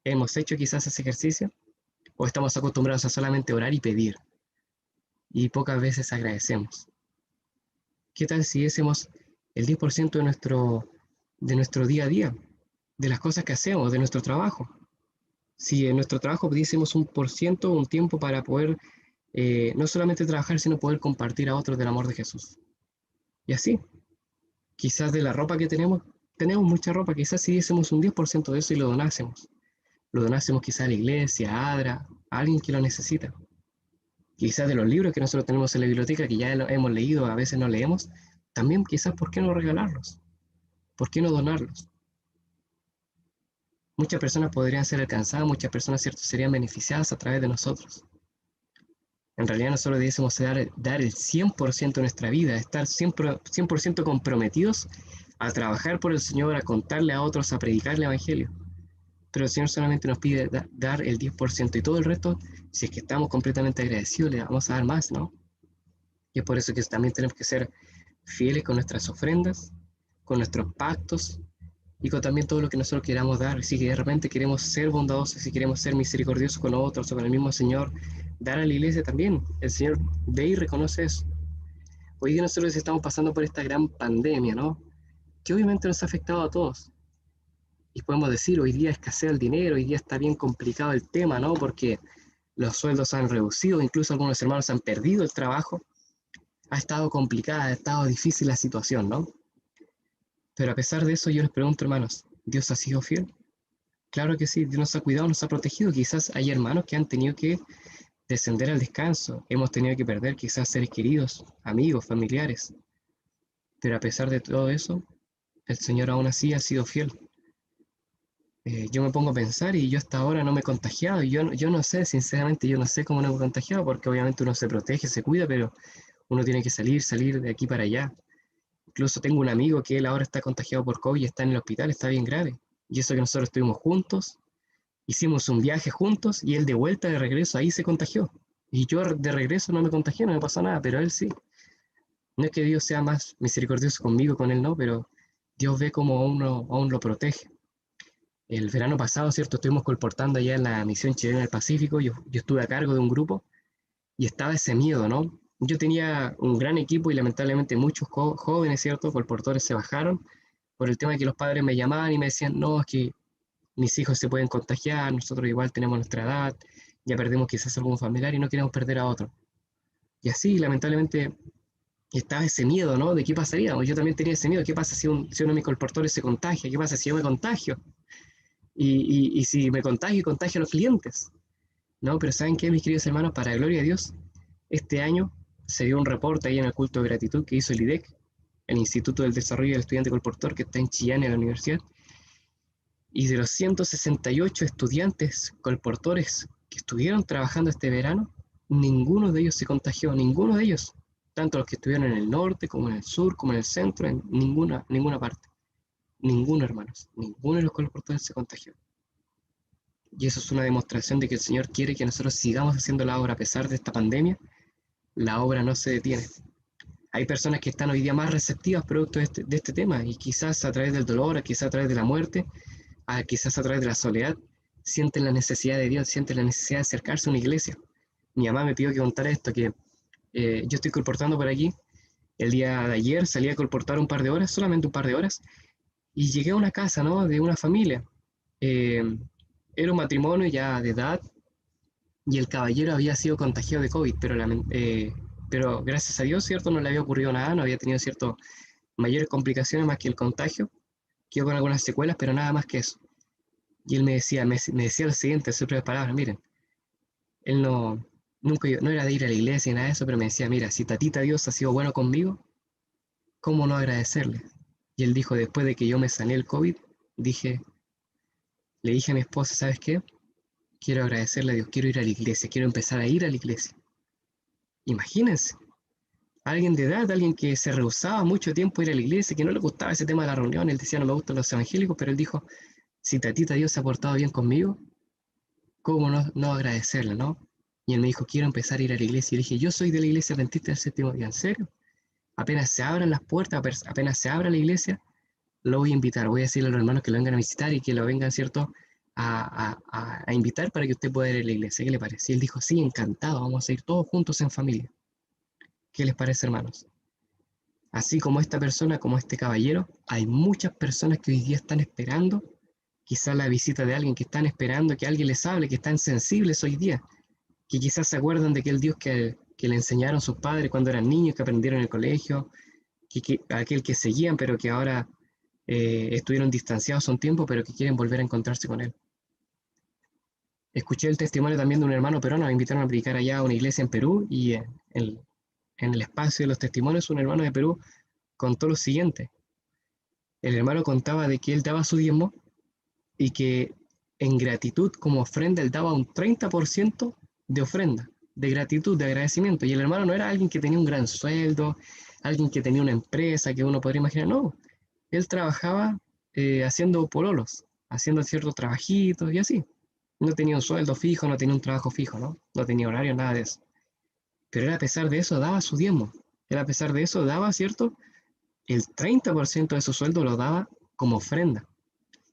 ¿Hemos hecho quizás ese ejercicio? ¿O estamos acostumbrados a solamente orar y pedir? Y pocas veces agradecemos. ¿Qué tal si hacemos el 10% de nuestro día a día, de las cosas que hacemos, de nuestro trabajo? Si en nuestro trabajo pudiésemos un por ciento, un tiempo para poder no solamente trabajar, sino poder compartir a otros del amor de Jesús. Y así, quizás de la ropa que tenemos mucha ropa, quizás si diésemos un 10% de eso y lo donásemos quizás a la iglesia, a ADRA, a alguien que lo necesita. Quizás de los libros que nosotros tenemos en la biblioteca, que ya hemos leído, a veces no leemos, también quizás, ¿por qué no regalarlos? ¿Por qué no donarlos? Muchas personas podrían ser alcanzadas, muchas personas, ¿cierto?, serían beneficiadas a través de nosotros. En realidad nosotros debiésemos dar el 100% de nuestra vida, estar 100% comprometidos a trabajar por el Señor, a contarle a otros, a predicar el Evangelio. Pero el Señor solamente nos pide dar el 10% y todo el resto, si es que estamos completamente agradecidos, le vamos a dar más, ¿no? Y es por eso que también tenemos que ser fieles con nuestras ofrendas, con nuestros pactos y con también todo lo que nosotros queramos dar. Si de repente queremos ser bondadosos, si queremos ser misericordiosos con otros o con el mismo Señor, dar a la iglesia también. El Señor ve y reconoce eso. Hoy día nosotros estamos pasando por esta gran pandemia, ¿no? Que obviamente nos ha afectado a todos. Y podemos decir, hoy día escasea el dinero, hoy día está bien complicado el tema, ¿no? Porque los sueldos se han reducido, incluso algunos hermanos han perdido el trabajo. Ha estado complicada, ha estado difícil la situación, ¿no? Pero a pesar de eso, yo les pregunto, hermanos, ¿Dios ha sido fiel? Claro que sí, Dios nos ha cuidado, nos ha protegido. Quizás hay hermanos que han tenido que descender al descanso, hemos tenido que perder quizás seres queridos, amigos, familiares. Pero a pesar de todo eso, el Señor aún así ha sido fiel. Yo me pongo a pensar y yo hasta ahora no me he contagiado. Y yo no sé, sinceramente, yo no sé cómo no me he contagiado, porque obviamente uno se protege, se cuida, pero uno tiene que salir de aquí para allá. Incluso tengo un amigo que él ahora está contagiado por COVID y está en el hospital, está bien grave. Y eso que nosotros estuvimos juntos, hicimos un viaje juntos y él de vuelta, de regreso, ahí se contagió. Y yo de regreso no me contagié, no me pasó nada, pero él sí. No es que Dios sea más misericordioso conmigo, con él no, pero Dios ve cómo aún lo protege. El verano pasado, ¿cierto? Estuvimos colportando allá en la misión chilena del Pacífico, yo estuve a cargo de un grupo y estaba ese miedo, ¿no? Yo tenía un gran equipo y lamentablemente muchos jóvenes, ¿cierto? Colportores se bajaron por el tema de que los padres me llamaban y me decían, no, es que mis hijos se pueden contagiar, nosotros igual tenemos nuestra edad, ya perdimos quizás algún familiar y no queremos perder a otro. Y así, lamentablemente, estaba ese miedo, ¿no? De qué pasaría. Yo también tenía ese miedo, ¿qué pasa si uno de mis colportores se contagia? ¿Qué pasa si yo me contagio? Y si me contagio y contagio a los clientes, ¿no? Pero ¿saben qué, mis queridos hermanos? Para gloria de Dios, este año se dio un reporte ahí en el culto de gratitud que hizo el IDEC, el Instituto del Desarrollo del Estudiante Colportor, que está en Chillán, en la universidad, y de los 168 estudiantes colportores que estuvieron trabajando este verano, ninguno de ellos se contagió, ninguno de ellos, tanto los que estuvieron en el norte, como en el sur, como en el centro, en ninguna parte. Ninguno, hermanos, ninguno de los colportores se contagió. Y eso es una demostración de que el Señor quiere que nosotros sigamos haciendo la obra a pesar de esta pandemia. La obra no se detiene. Hay personas que están hoy día más receptivas producto de este tema y quizás a través del dolor, quizás a través de la muerte, quizás a través de la soledad, sienten la necesidad de Dios, sienten la necesidad de acercarse a una iglesia. Mi mamá me pidió que contara esto, que yo estoy colportando por aquí. El día de ayer salí a colportar un par de horas, solamente un par de horas, y llegué a una casa, ¿no? De una familia. Eh, Era un matrimonio ya de edad y el caballero había sido contagiado de COVID, pero gracias a Dios, ¿cierto? No le había ocurrido nada, no había tenido, ¿cierto? Mayores complicaciones más que el contagio. Quedó con algunas secuelas, pero nada más que eso. Y él me decía lo siguiente, sus propias palabras, miren, él nunca, no era de ir a la iglesia ni nada de eso, pero me decía, mira, si tatita Dios ha sido bueno conmigo, ¿cómo no agradecerle? Y él dijo, después de que yo me sané el COVID, dije, le dije a mi esposa, ¿sabes qué? Quiero agradecerle a Dios, quiero ir a la iglesia, quiero empezar a ir a la iglesia. Imagínense, alguien de edad, alguien que se rehusaba mucho tiempo a ir a la iglesia, que no le gustaba ese tema de la reunión, él decía, no me gustan los evangélicos, pero él dijo, si tatita Dios se ha portado bien conmigo, ¿cómo no agradecerle, no? Y él me dijo, quiero empezar a ir a la iglesia. Y le dije, yo soy de la iglesia adventista del séptimo día, ¿en serio? Apenas se abran las puertas, apenas se abra la iglesia, lo voy a invitar, voy a decirle a los hermanos que lo vengan a visitar y que lo vengan, ¿cierto?, a invitar para que usted pueda ir a la iglesia. ¿Qué le parece? Y él dijo, sí, encantado, vamos a ir todos juntos en familia. ¿Qué les parece, hermanos? Así como esta persona, como este caballero, hay muchas personas que hoy día están esperando, quizás la visita de alguien, que están esperando que alguien les hable, que están sensibles hoy día, que quizás se acuerdan de aquel Dios que le enseñaron sus padres cuando eran niños, que aprendieron en el colegio, aquel que seguían, pero que ahora estuvieron distanciados un tiempo, pero que quieren volver a encontrarse con él. Escuché el testimonio también de un hermano peruano, me invitaron a predicar allá a una iglesia en Perú y en el espacio de los testimonios un hermano de Perú contó lo siguiente. El hermano contaba de que él daba su diezmo y que en gratitud como ofrenda él daba un 30% de ofrenda, de gratitud, de agradecimiento. Y el hermano no era alguien que tenía un gran sueldo, alguien que tenía una empresa que uno podría imaginar, no. Él trabajaba haciendo pololos, haciendo ciertos trabajitos y así. No tenía un sueldo fijo, no tenía un trabajo fijo, ¿no? No tenía horario, nada de eso. Pero él a pesar de eso daba su diezmo. Él a pesar de eso daba, ¿cierto? El 30% de su sueldo lo daba como ofrenda.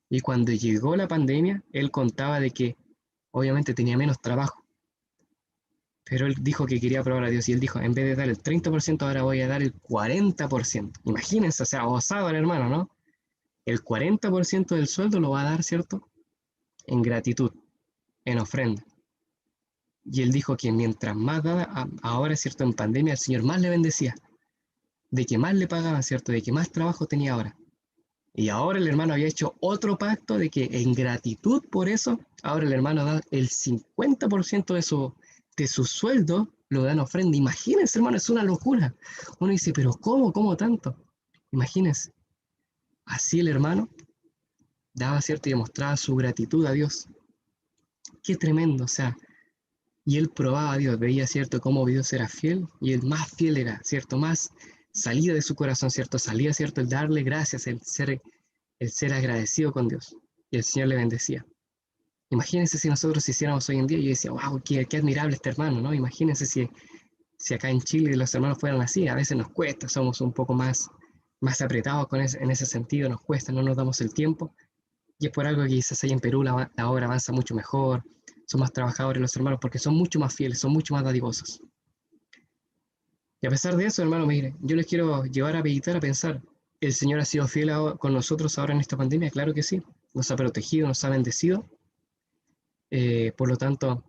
Y cuando llegó la pandemia, él contaba de que obviamente tenía menos trabajo. Pero él dijo que quería probar a Dios y él dijo, en vez de dar el 30%, ahora voy a dar el 40%. Imagínense, o sea, osado el hermano, ¿no? El 40% del sueldo lo va a dar, ¿cierto? En gratitud, en ofrenda. Y él dijo que mientras más daba, ahora, ¿cierto? En pandemia, el Señor más le bendecía, de que más le pagaban, ¿cierto? De que más trabajo tenía ahora. Y ahora el hermano había hecho otro pacto de que en gratitud por eso, ahora el hermano da el 50% de su sueldo, lo da en ofrenda. Imagínense, hermano, es una locura. Uno dice, pero ¿cómo? ¿Cómo tanto? Imagínense. Así el hermano daba, ¿cierto? Y demostraba su gratitud a Dios. Qué tremendo, o sea, y él probaba a Dios, veía, ¿cierto?, cómo Dios era fiel, y el más fiel era, ¿cierto?, más salía de su corazón, ¿cierto?, salía, ¿cierto?, el darle gracias, el ser agradecido con Dios, y el Señor le bendecía. Imagínense si nosotros hiciéramos hoy en día, yo decía, wow, qué admirable este hermano, ¿no? Imagínense si acá en Chile los hermanos fueran así, a veces nos cuesta, somos un poco más apretados en ese sentido, nos cuesta, no nos damos el tiempo, Y es por algo que quizás ahí en Perú la obra avanza mucho mejor, son más trabajadores los hermanos, porque son mucho más fieles, son mucho más dadivosos. Y a pesar de eso, hermano, mire, yo les quiero llevar a meditar, a pensar, ¿el Señor ha sido fiel con nosotros ahora en esta pandemia? Claro que sí, nos ha protegido, nos ha bendecido, por lo tanto,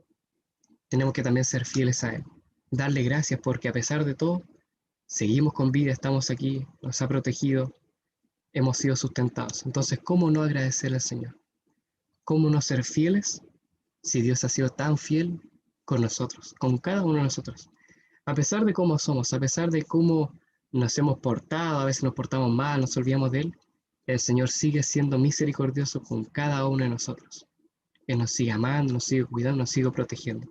tenemos que también ser fieles a Él, darle gracias porque a pesar de todo, seguimos con vida, estamos aquí, nos ha protegido, hemos sido sustentados. Entonces, ¿cómo no agradecerle al Señor? ¿Cómo no ser fieles si Dios ha sido tan fiel con nosotros, con cada uno de nosotros? A pesar de cómo somos, a pesar de cómo nos hemos portado, a veces nos portamos mal, nos olvidamos de Él, el Señor sigue siendo misericordioso con cada uno de nosotros. Él nos sigue amando, nos sigue cuidando, nos sigue protegiendo.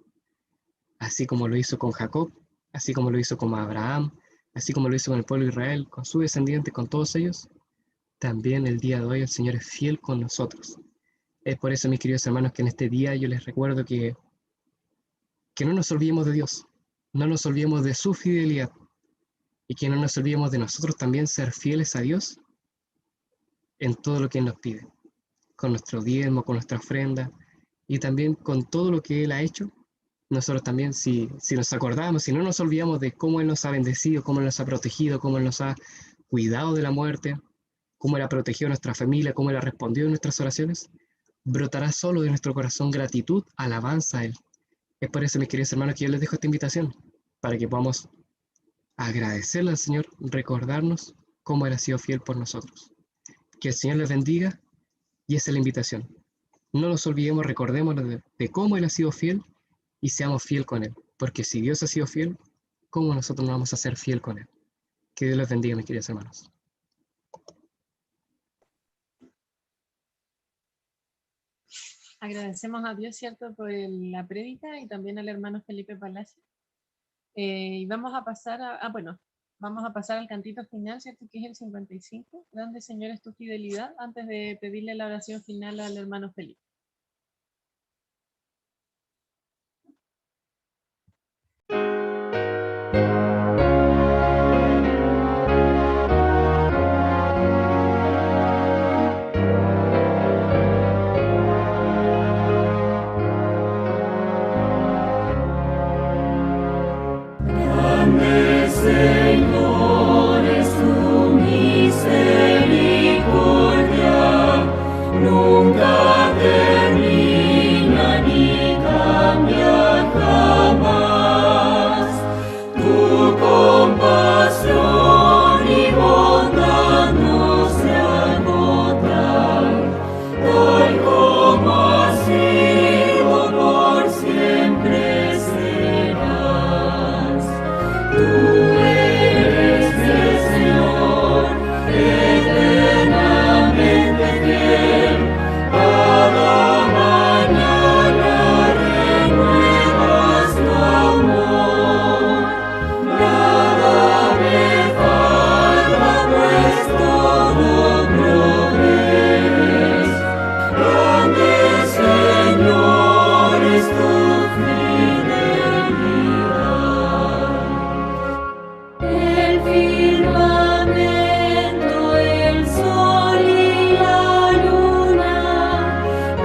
Así como lo hizo con Jacob, así como lo hizo con Abraham, así como lo hizo con el pueblo de Israel, con su descendiente, con todos ellos, también el día de hoy el Señor es fiel con nosotros. Es por eso, mis queridos hermanos, que en este día yo les recuerdo que no nos olvidemos de Dios, no nos olvidemos de su fidelidad y que no nos olvidemos de nosotros también ser fieles a Dios en todo lo que Él nos pide, con nuestro diezmo, con nuestra ofrenda y también con todo lo que Él ha hecho. Nosotros también, si nos acordamos, si no nos olvidamos de cómo Él nos ha bendecido, cómo Él nos ha protegido, cómo Él nos ha cuidado de la muerte, cómo Él ha protegido a nuestra familia, cómo Él ha respondido a nuestras oraciones, brotará solo de nuestro corazón gratitud, alabanza a Él. Es por eso, mis queridos hermanos, que yo les dejo esta invitación, para que podamos agradecerle al Señor, recordarnos cómo Él ha sido fiel por nosotros. Que el Señor les bendiga, y esa es la invitación. No nos olvidemos, recordemos de cómo Él ha sido fiel, y seamos fiel con Él. Porque si Dios ha sido fiel, ¿cómo nosotros no vamos a ser fiel con Él? Que Dios les bendiga, mis queridos hermanos. Agradecemos a Dios, ¿cierto?, por la prédica y también al hermano Felipe Palacio. Y vamos a pasar vamos a pasar al cantito final, ¿cierto?, que es el 55. Grande Señor es tu fidelidad, antes de pedirle la oración final al hermano Felipe. Señor, es tu misericordia, nunca termina ni cambia jamás. Tu compasión y bondad no se agotan, tal como has sido por siempre serás. Tú eres el Señor, eternamente fiel. Cada mañana renuevas tu amor. Nada me falta, pues todo provees. Grande Señor es tu fidelidad. El firmamento, el sol y la luna,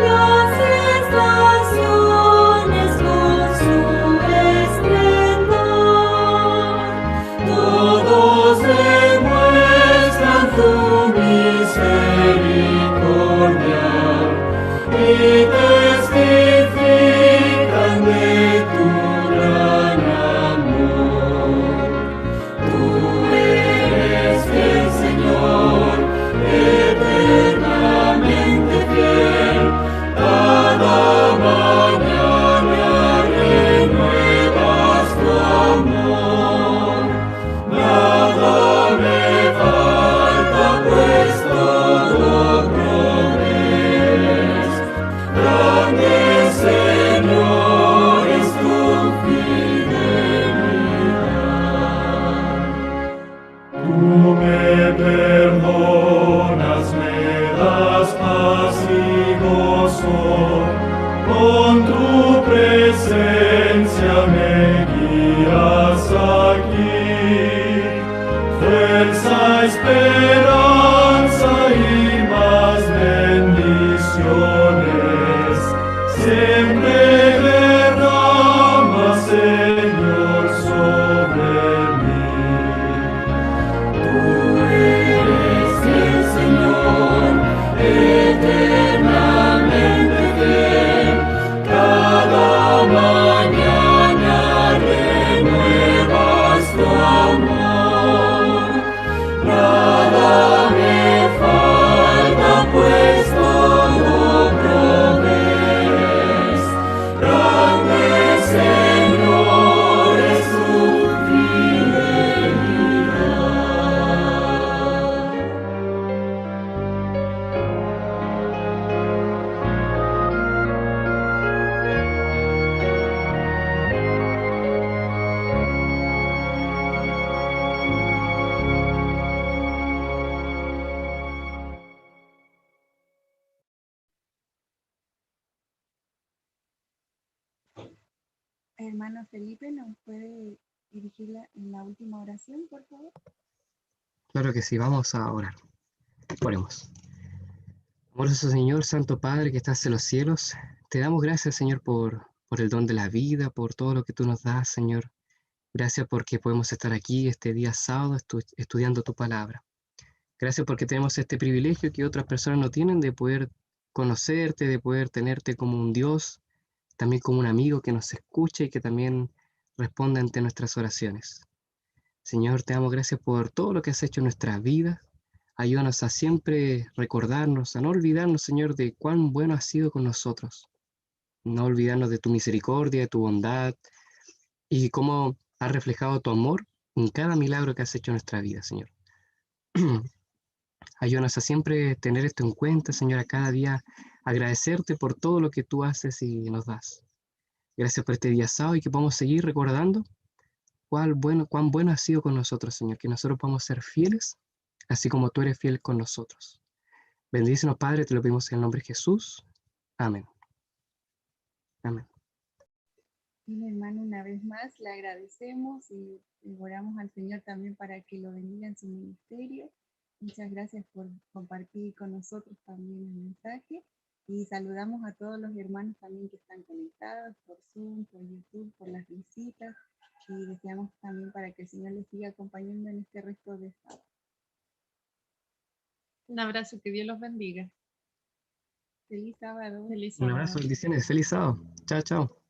las estaciones con su esplendor, todos demuestran tu misericordia y testifican de tu gran amor. Tú eres el Señor, eternamente fiel. Cada mañana renuevas tu amor. Nada me falta, pues todo provees. Grande Señor es tu fidelidad. Tú me perdonas, me das paz y gozo, con tu presencia me guías aquí. Fuerza, esperanza y más bendición. Hermano Felipe, ¿nos puede dirigir la última oración, por favor? Claro que sí, vamos a orar. Oremos. Amoroso Señor, Santo Padre que estás en los cielos, te damos gracias, Señor, por el don de la vida, por todo lo que tú nos das, Señor. Gracias porque podemos estar aquí este día sábado estudiando tu palabra. Gracias porque tenemos este privilegio que otras personas no tienen de poder conocerte, de poder tenerte como un Dios, también como un amigo que nos escucha y que también responde ante nuestras oraciones. Señor, te damos gracias por todo lo que has hecho en nuestras vidas. Ayúdanos a siempre recordarnos, a no olvidarnos, Señor, de cuán bueno has sido con nosotros. No olvidarnos de tu misericordia, de tu bondad y cómo has reflejado tu amor en cada milagro que has hecho en nuestra vida, Señor. Ayúdanos a siempre tener esto en cuenta, Señor, a cada día agradecerte por todo lo que tú haces y nos das. Gracias por este día sábado y que podamos seguir recordando cuán bueno has sido con nosotros, Señor, que nosotros podamos ser fieles, así como tú eres fiel con nosotros. Bendícenos, Padre, te lo pedimos en el nombre de Jesús. Amén. Amén. Y hermano, una vez más le agradecemos y oramos al Señor también para que lo bendiga en su ministerio. Muchas gracias por compartir con nosotros también el mensaje y saludamos a todos los hermanos también que están conectados por Zoom, por YouTube, por las visitas y deseamos también para que el Señor les siga acompañando en este resto de sábado. Un abrazo, que Dios los bendiga. Feliz sábado. Feliz Un sábado. abrazo, bendiciones, feliz sábado. Chao, chao.